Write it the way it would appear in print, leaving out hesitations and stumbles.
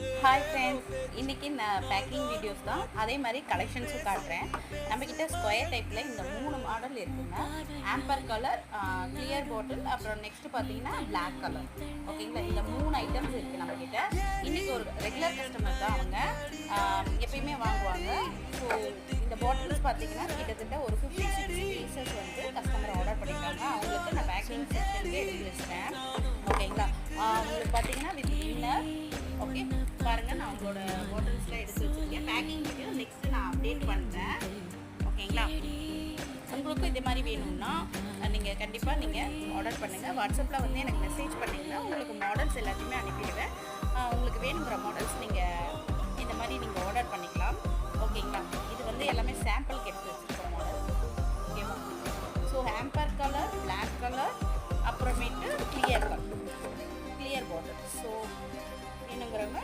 Hi friends, இன்றைக்கி நான் packing videos தான், அதே மாதிரி கலெக்ஷன்ஸும் காட்டுறேன். நம்மக்கிட்ட ஸ்கொயர் டைப்பில் இந்த 3 மாடல் இருக்குங்க. ஆம்பர் கலர், கிளியர் பாட்டில், அப்புறம் நெக்ஸ்ட்டு பார்த்தீங்கன்னா பிளாக் கலர். ஓகேங்களா, இந்த 3 ஐட்டம்ஸ் இருக்குது நம்மக்கிட்ட. இன்றைக்கி ஒரு ரெகுலர் கஸ்டமர் தான் அவங்க, எப்பயுமே வாங்குவாங்க. ஸோ இந்த பாட்டில்ஸ் பார்த்தீங்கன்னா கிட்டத்தட்ட ஒரு 56 பீசஸ் வந்து கஸ்டமர் ஆர்டர் பண்ணியிருக்காங்க. அவங்களுக்கு நான் பேக்கிங் செக்ஷனுக்கு எடுத்து வச்சிட்டேன். ஓகேங்களா, உங்களுக்கு பார்த்தீங்கன்னா வித் இன்னர். ஓகே பாருங்கள், நான் உங்களோட பாட்டில்ஸ்லாம் எடுத்து வச்சுருக்கேன். பேக்கிங் வீடியோ நெக்ஸ்ட்டு நான் அப்டேட் பண்ணுறேன். ஓகேங்களா, உங்களுக்கும் இதே மாதிரி வேணும்னா நீங்கள் கண்டிப்பாக நீங்கள் ஆர்டர் பண்ணுங்கள். வாட்ஸ்அப்பில் வந்து எனக்கு மெசேஜ் பண்ணிங்கன்னா உங்களுக்கு மாடல்ஸ் எல்லாத்தையுமே அனுப்பிடுவேன். உங்களுக்கு வேணுங்கிற மாடல்ஸ் நீங்கள் இந்த மாதிரி நீங்கள் ஆர்டர் பண்ணிக்கலாம். ஓகேங்களா, இது வந்து எல்லாமே சாம்பிளுக்கு எடுத்து வச்சுருக்கோம் மாடல். ஓகேவா, so amber colour, black colour, அப்புறமேட்டு கிளியர் பாட்டில். ஸோ வேணுங்கிறவங்க